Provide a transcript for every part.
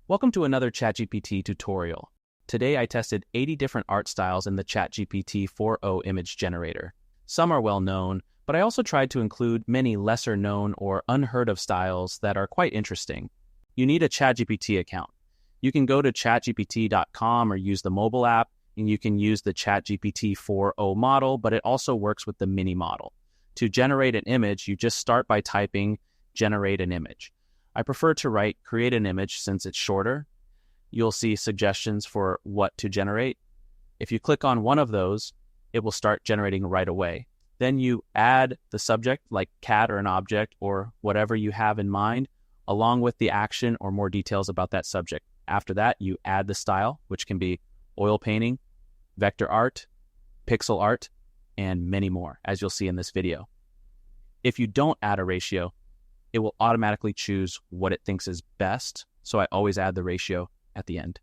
Welcome to another ChatGPT tutorial. Today I tested 80 different art styles in the ChatGPT-4o image generator. Some are well known, but I also tried to include many lesser known or unheard of styles that are quite interesting. You need a ChatGPT account. You can go to chatgpt.com or use the mobile app, and you can use the ChatGPT-4o model, but it also works with the mini model. To generate an image, you just start by typing generate an image. I prefer to write create an image since it's shorter. You'll see suggestions for what to generate. If you click on one of those, it will start generating right away. Then you add the subject like cat or an object or whatever you have in mind, along with the action or more details about that subject. After that, you add the style, which can be oil painting, vector art, pixel art, and many more, as you'll see in this video. If you don't add a ratio, it will automatically choose what it thinks is best, so I always add the ratio at the end.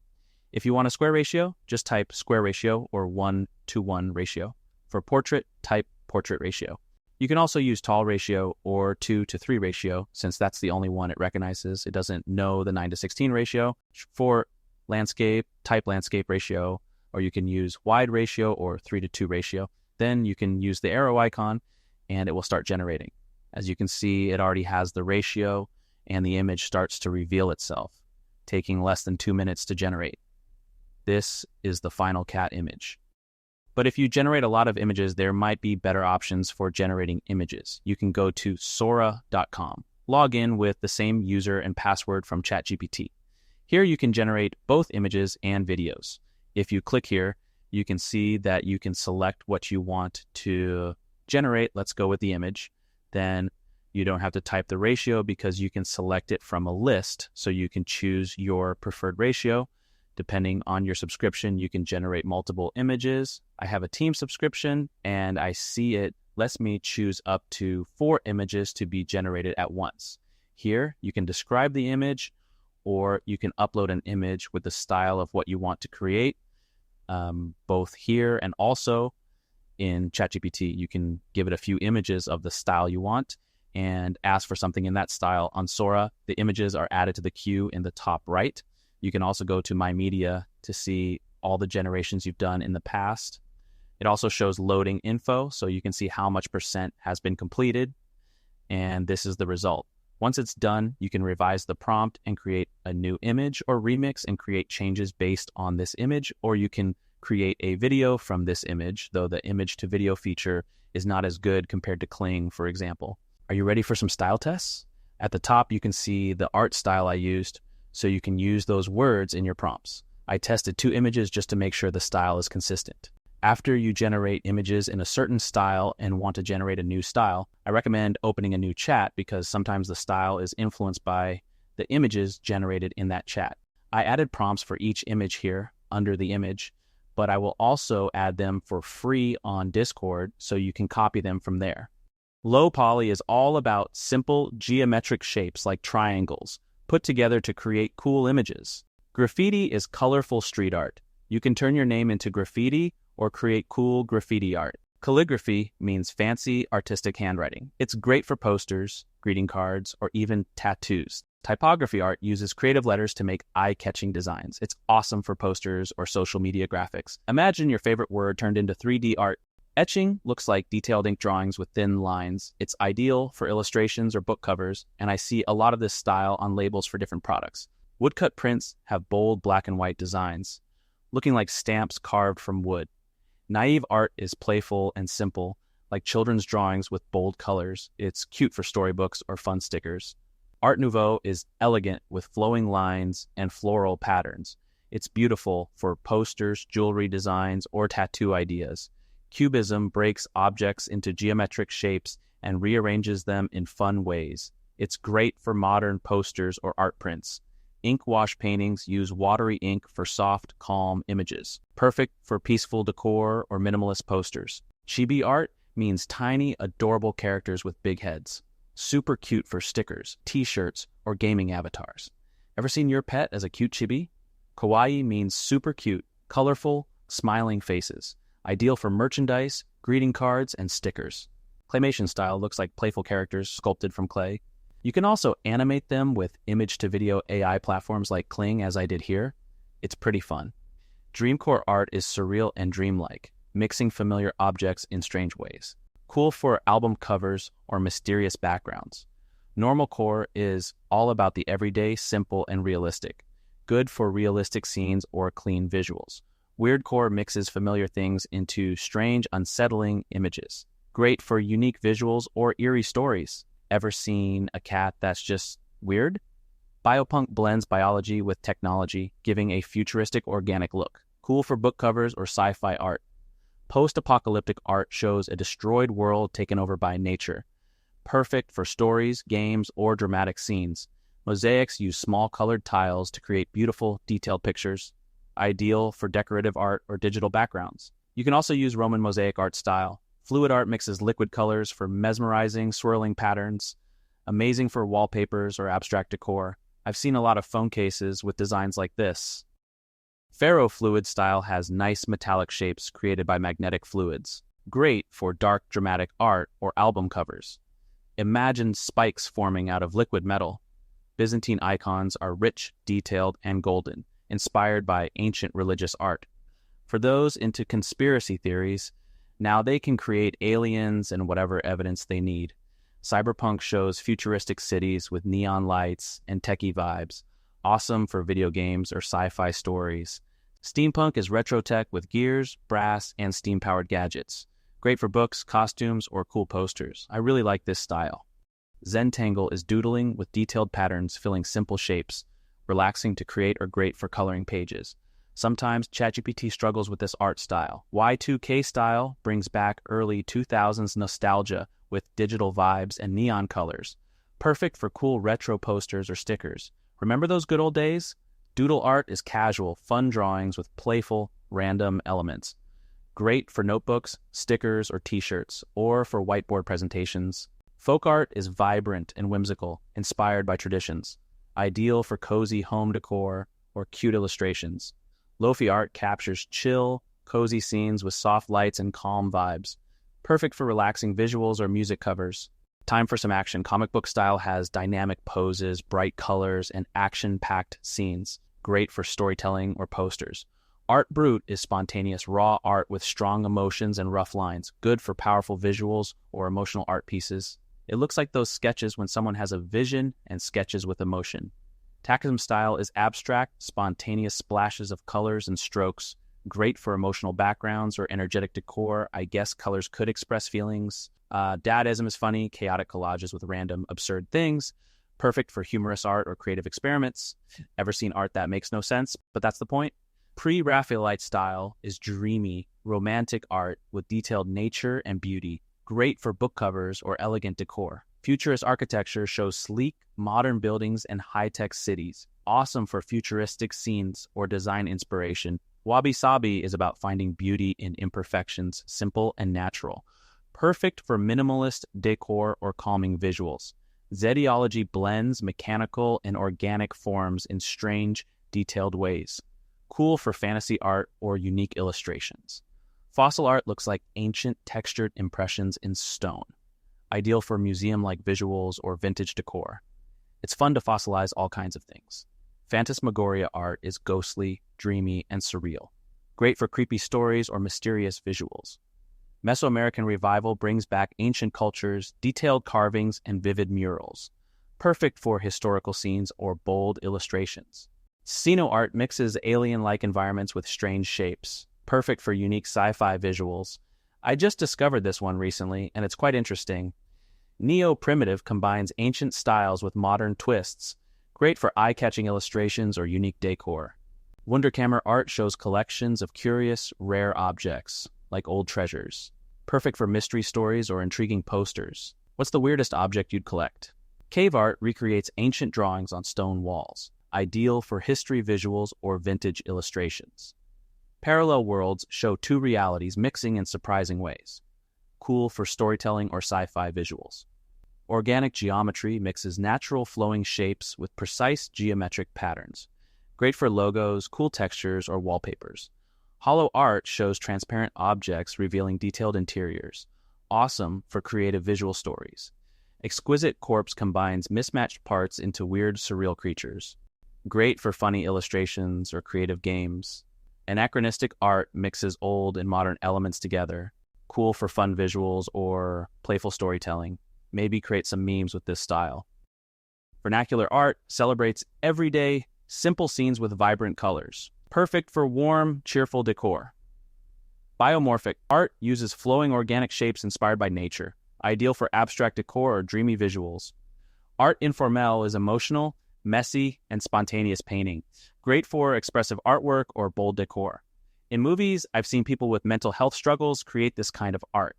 If you want a square ratio, just type square ratio or 1:1 ratio. For portrait, type portrait ratio. You can also use tall ratio or 2:3 ratio, since that's the only one it recognizes. It doesn't know the 9:16 ratio. For landscape, type landscape ratio, or you can use wide ratio or 3:2 ratio. Then you can use the arrow icon and it will start generating. As you can see, it already has the ratio and the image starts to reveal itself, taking less than 2 minutes to generate. This is the final cat image. But if you generate a lot of images, there might be better options for generating images. You can go to sora.com, log in with the same user and password from ChatGPT. Here you can generate both images and videos. If you click here, you can see that you can select what you want to generate. Let's go with the image. Then you don't have to type the ratio because you can select it from a list. So you can choose your preferred ratio. Depending on your subscription, you can generate multiple images. I have a team subscription and I see it lets me choose up to 4 images to be generated at once. Here, you can describe the image or you can upload an image with the style of what you want to create. Both here and also in ChatGPT, you can give it a few images of the style you want and ask for something in that style. On Sora, the images are added to the queue in the top right. You can also go to My Media to see all the generations you've done in the past. It also shows loading info, so you can see how much % has been completed, and this is the result. Once it's done, you can revise the prompt and create a new image or remix and create changes based on this image, or you can create a video from this image, though the image to video feature is not as good compared to Kling, for example. Are you ready for some style tests? At the top, you can see the art style I used, so you can use those words in your prompts. I tested 2 images just to make sure the style is consistent. After you generate images in a certain style and want to generate a new style, I recommend opening a new chat because sometimes the style is influenced by the images generated in that chat. I added prompts for each image here under the image, but I will also add them for free on Discord so you can copy them from there. Low poly is all about simple geometric shapes like triangles put together to create cool images. Graffiti is colorful street art. You can turn your name into graffiti or create cool graffiti art. Calligraphy means fancy artistic handwriting. It's great for posters, greeting cards, or even tattoos. Typography art uses creative letters to make eye-catching designs. It's awesome for posters or social media graphics. Imagine your favorite word turned into 3D art. Etching looks like detailed ink drawings with thin lines. It's ideal for illustrations or book covers, and I see a lot of this style on labels for different products. Woodcut prints have bold black and white designs, looking like stamps carved from wood. Naive art is playful and simple, like children's drawings with bold colors. It's cute for storybooks or fun stickers. Art Nouveau is elegant with flowing lines and floral patterns. It's beautiful for posters, jewelry designs, or tattoo ideas. Cubism breaks objects into geometric shapes and rearranges them in fun ways. It's great for modern posters or art prints. Ink wash paintings use watery ink for soft, calm images. Perfect for peaceful decor or minimalist posters. Chibi art means tiny, adorable characters with big heads. Super cute for stickers, t-shirts, or gaming avatars. Ever seen your pet as a cute chibi? Kawaii means super cute, colorful, smiling faces. Ideal for merchandise, greeting cards, and stickers. Claymation style looks like playful characters sculpted from clay. You can also animate them with image-to-video AI platforms like Kling, as I did here. It's pretty fun. Dreamcore art is surreal and dreamlike, mixing familiar objects in strange ways. Cool for album covers or mysterious backgrounds. Normal core is all about the everyday, simple, and realistic. Good for realistic scenes or clean visuals. Weirdcore mixes familiar things into strange, unsettling images. Great for unique visuals or eerie stories. Ever seen a cat that's just weird? Biopunk blends biology with technology, giving a futuristic organic look. Cool for book covers or sci-fi art. Post-apocalyptic art shows a destroyed world taken over by nature. Perfect for stories, games, or dramatic scenes. Mosaics use small colored tiles to create beautiful, detailed pictures. Ideal for decorative art or digital backgrounds. You can also use Roman mosaic art style. Fluid art mixes liquid colors for mesmerizing, swirling patterns. Amazing for wallpapers or abstract decor. I've seen a lot of phone cases with designs like this. Ferrofluid style has nice metallic shapes created by magnetic fluids. Great for dark, dramatic art or album covers. Imagine spikes forming out of liquid metal. Byzantine icons are rich, detailed, and golden, inspired by ancient religious art. For those into conspiracy theories, now they can create aliens and whatever evidence they need. Cyberpunk shows futuristic cities with neon lights and techie vibes. Awesome for video games or sci-fi stories. Steampunk is retro tech with gears, brass, and steam-powered gadgets. Great for books, costumes, or cool posters. I really like this style. Zentangle is doodling with detailed patterns filling simple shapes, relaxing to create or great for coloring pages. Sometimes ChatGPT struggles with this art style. Y2K style brings back early 2000s nostalgia with digital vibes and neon colors. Perfect for cool retro posters or stickers. Remember those good old days? Doodle art is casual, fun drawings with playful, random elements. Great for notebooks, stickers, or t-shirts, or for whiteboard presentations. Folk art is vibrant and whimsical, inspired by traditions. Ideal for cozy home decor or cute illustrations. Lo-fi art captures chill, cozy scenes with soft lights and calm vibes. Perfect for relaxing visuals or music covers. Time for some action. Comic book style has dynamic poses, bright colors, and action-packed scenes. Great for storytelling or posters. Art Brut is spontaneous, raw art with strong emotions and rough lines. Good for powerful visuals or emotional art pieces. It looks like those sketches when someone has a vision and sketches with emotion. Tachism style is abstract, spontaneous splashes of colors and strokes. Great for emotional backgrounds or energetic decor. I guess colors could express feelings. Dadaism is funny, chaotic collages with random, absurd things. Perfect for humorous art or creative experiments. Ever seen art that makes no sense? But that's the point. Pre-Raphaelite style is dreamy, romantic art with detailed nature and beauty. Great for book covers or elegant decor. Futurist architecture shows sleek, modern buildings and high-tech cities. Awesome for futuristic scenes or design inspiration. Wabi-sabi is about finding beauty in imperfections, simple and natural. Perfect for minimalist decor or calming visuals. Zediology blends mechanical and organic forms in strange, detailed ways. Cool for fantasy art or unique illustrations. Fossil art looks like ancient textured impressions in stone. Ideal for museum-like visuals or vintage decor. It's fun to fossilize all kinds of things. Phantasmagoria art is ghostly, dreamy, and surreal. Great for creepy stories or mysterious visuals. Mesoamerican revival brings back ancient cultures, detailed carvings, and vivid murals. Perfect for historical scenes or bold illustrations. Sino art mixes alien-like environments with strange shapes. Perfect for unique sci-fi visuals. I just discovered this one recently, and it's quite interesting. Neo-primitive combines ancient styles with modern twists. Great for eye-catching illustrations or unique decor. Wunderkammer art shows collections of curious, rare objects, like old treasures. Perfect for mystery stories or intriguing posters. What's the weirdest object you'd collect? Cave art recreates ancient drawings on stone walls. Ideal for history visuals or vintage illustrations. Parallel worlds show two realities mixing in surprising ways. Cool for storytelling or sci-fi visuals. Organic geometry mixes natural flowing shapes with precise geometric patterns. Great for logos, cool textures, or wallpapers. Hollow art shows transparent objects revealing detailed interiors. Awesome for creative visual stories. Exquisite Corpse combines mismatched parts into weird, surreal creatures. Great for funny illustrations or creative games. Anachronistic art mixes old and modern elements together. Cool for fun visuals or playful storytelling. Maybe create some memes with this style. Vernacular art celebrates everyday, simple scenes with vibrant colors. Perfect for warm, cheerful decor. Biomorphic art uses flowing organic shapes inspired by nature. Ideal for abstract decor or dreamy visuals. Art informel is emotional, messy, and spontaneous painting. Great for expressive artwork or bold decor. In movies, I've seen people with mental health struggles create this kind of art.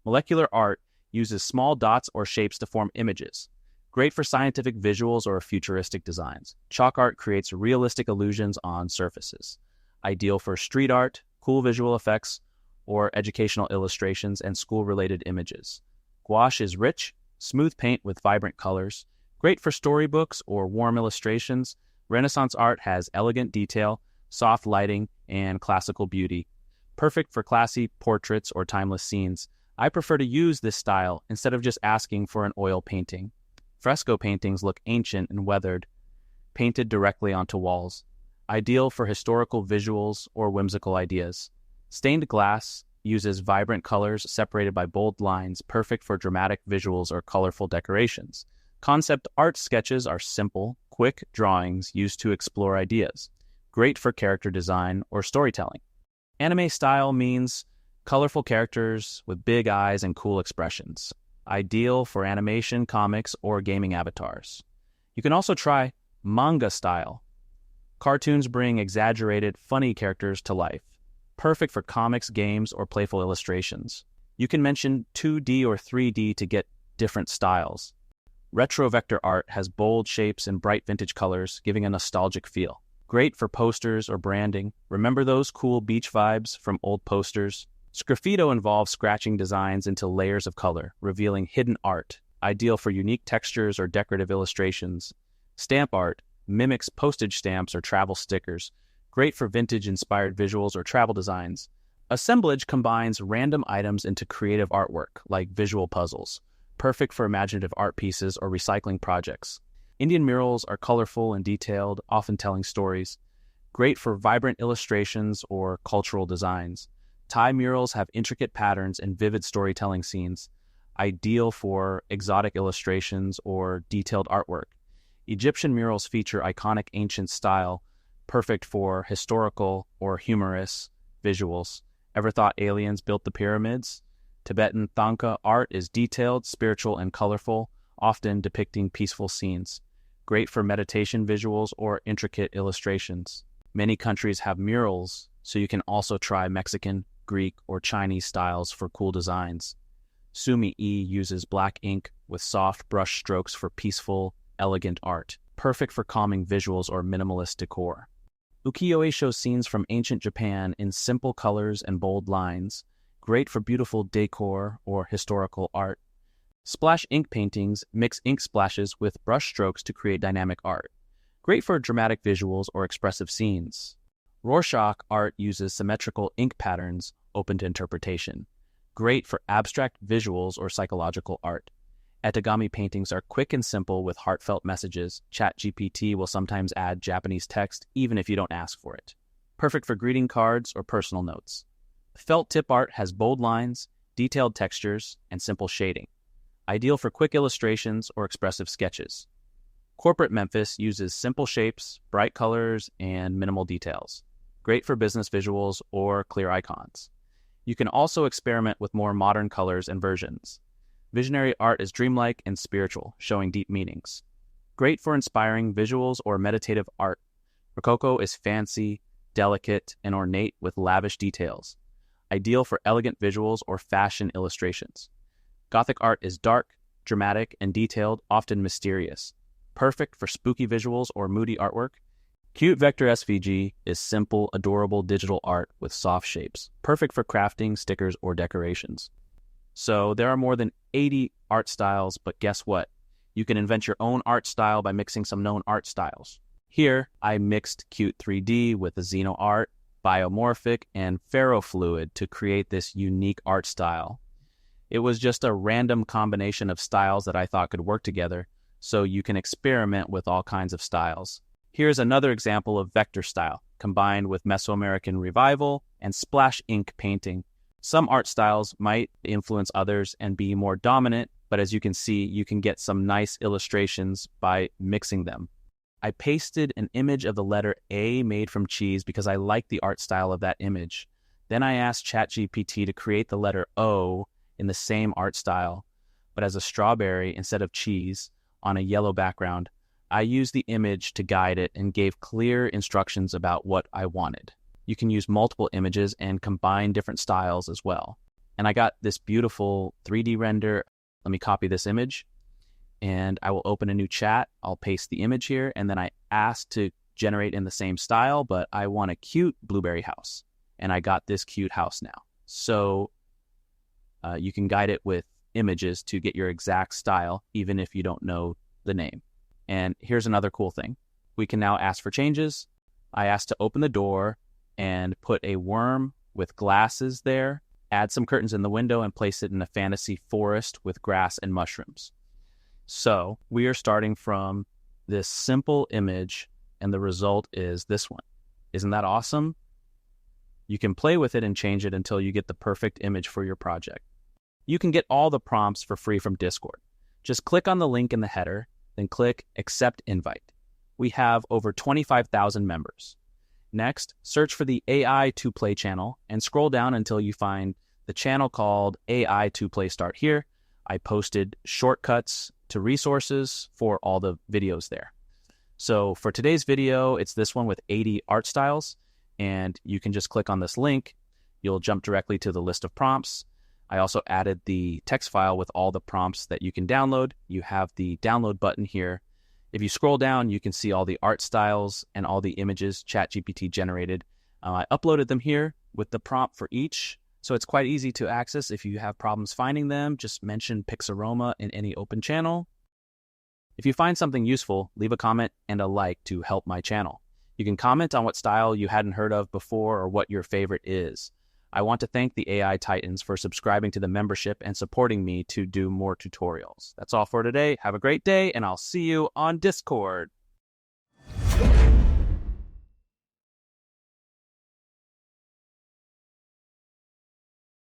Molecular art uses small dots or shapes to form images. Great for scientific visuals or futuristic designs. Chalk art creates realistic illusions on surfaces. Ideal for street art, cool visual effects, or educational illustrations and school-related images. Gouache is rich, smooth paint with vibrant colors. Great for storybooks or warm illustrations. Renaissance art has elegant detail, soft lighting, and classical beauty. Perfect for classy portraits or timeless scenes. I prefer to use this style instead of just asking for an oil painting. Fresco paintings look ancient and weathered, painted directly onto walls. Ideal for historical visuals or whimsical ideas. Stained glass uses vibrant colors separated by bold lines, perfect for dramatic visuals or colorful decorations. Concept art sketches are simple, quick drawings used to explore ideas. Great for character design or storytelling. Anime style means colorful characters with big eyes and cool expressions. Ideal for animation, comics, or gaming avatars. You can also try manga style. Cartoons bring exaggerated, funny characters to life. Perfect for comics, games, or playful illustrations. You can mention 2D or 3D to get different styles. Retro vector art has bold shapes and bright vintage colors, giving a nostalgic feel. Great for posters or branding. Remember those cool beach vibes from old posters? Sgraffito involves scratching designs into layers of color, revealing hidden art. Ideal for unique textures or decorative illustrations. Stamp art mimics postage stamps or travel stickers. Great for vintage-inspired visuals or travel designs. Assemblage combines random items into creative artwork, like visual puzzles. Perfect for imaginative art pieces or recycling projects. Indian murals are colorful and detailed, often telling stories. Great for vibrant illustrations or cultural designs. Thai murals have intricate patterns and vivid storytelling scenes. Ideal for exotic illustrations or detailed artwork. Egyptian murals feature iconic ancient style, perfect for historical or humorous visuals. Ever thought aliens built the pyramids? Tibetan Thangka art is detailed, spiritual, and colorful, often depicting peaceful scenes. Great for meditation visuals or intricate illustrations. Many countries have murals, so you can also try Mexican, Greek, or Chinese styles for cool designs. Sumi-e uses black ink with soft brush strokes for peaceful, elegant art. Perfect for calming visuals or minimalist decor. Ukiyo-e shows scenes from ancient Japan in simple colors and bold lines. Great for beautiful decor or historical art. Splash ink paintings mix ink splashes with brush strokes to create dynamic art. Great for dramatic visuals or expressive scenes. Rorschach art uses symmetrical ink patterns open to interpretation. Great for abstract visuals or psychological art. Etagami paintings are quick and simple with heartfelt messages. ChatGPT will sometimes add Japanese text even if you don't ask for it. Perfect for greeting cards or personal notes. Felt tip art has bold lines, detailed textures, and simple shading. Ideal for quick illustrations or expressive sketches. Corporate Memphis uses simple shapes, bright colors, and minimal details. Great for business visuals or clear icons. You can also experiment with more modern colors and versions. Visionary art is dreamlike and spiritual, showing deep meanings. Great for inspiring visuals or meditative art. Rococo is fancy, delicate, and ornate with lavish details. Ideal for elegant visuals or fashion illustrations. Gothic art is dark, dramatic, and detailed, often mysterious. Perfect for spooky visuals or moody artwork. Cute Vector SVG is simple, adorable digital art with soft shapes. Perfect for crafting, stickers, or decorations. So there are more than 80 art styles, but guess what? You can invent your own art style by mixing some known art styles. Here, I mixed Cute 3D with the Xeno art, Biomorphic, and Ferrofluid to create this unique art style. It was just a random combination of styles that I thought could work together, so you can experiment with all kinds of styles. Here's another example of vector style, combined with Mesoamerican revival and splash ink painting. Some art styles might influence others and be more dominant, but as you can see, you can get some nice illustrations by mixing them. I pasted an image of the letter A made from cheese because I like the art style of that image. Then I asked ChatGPT to create the letter O in the same art style, but as a strawberry instead of cheese on a yellow background. I used the image to guide it and gave clear instructions about what I wanted. You can use multiple images and combine different styles as well. And I got this beautiful 3D render. Let me copy this image and I will open a new chat. I'll paste the image here and then I asked to generate in the same style, but I want a cute blueberry house. And I got this cute house now. So you can guide it with images to get your exact style, even if you don't know the name. And here's another cool thing. We can now ask for changes. I asked to open the door and put a worm with glasses there, add some curtains in the window, and place it in a fantasy forest with grass and mushrooms. So we are starting from this simple image, and the result is this one. Isn't that awesome? You can play with it and change it until you get the perfect image for your project. You can get all the prompts for free from Discord. Just click on the link in the header, then click Accept Invite. We have over 25,000 members. Next, search for the AI 2Play channel and scroll down until you find the channel called AI 2Play Start here. I posted shortcuts to resources for all the videos there. So for today's video, it's this one with 80 art styles, and you can just click on this link. You'll jump directly to the list of prompts. I also added the text file with all the prompts that you can download. You have the download button here. If you scroll down, you can see all the art styles and all the images ChatGPT generated. I uploaded them here with the prompt for each, so it's quite easy to access. If you have problems finding them, just mention Pixaroma in any open channel. If you find something useful, leave a comment and a like to help my channel. You can comment on what style you hadn't heard of before or what your favorite is. I want to thank the AI Titans for subscribing to the membership and supporting me to do more tutorials. That's all for today. Have a great day, and I'll see you on Discord.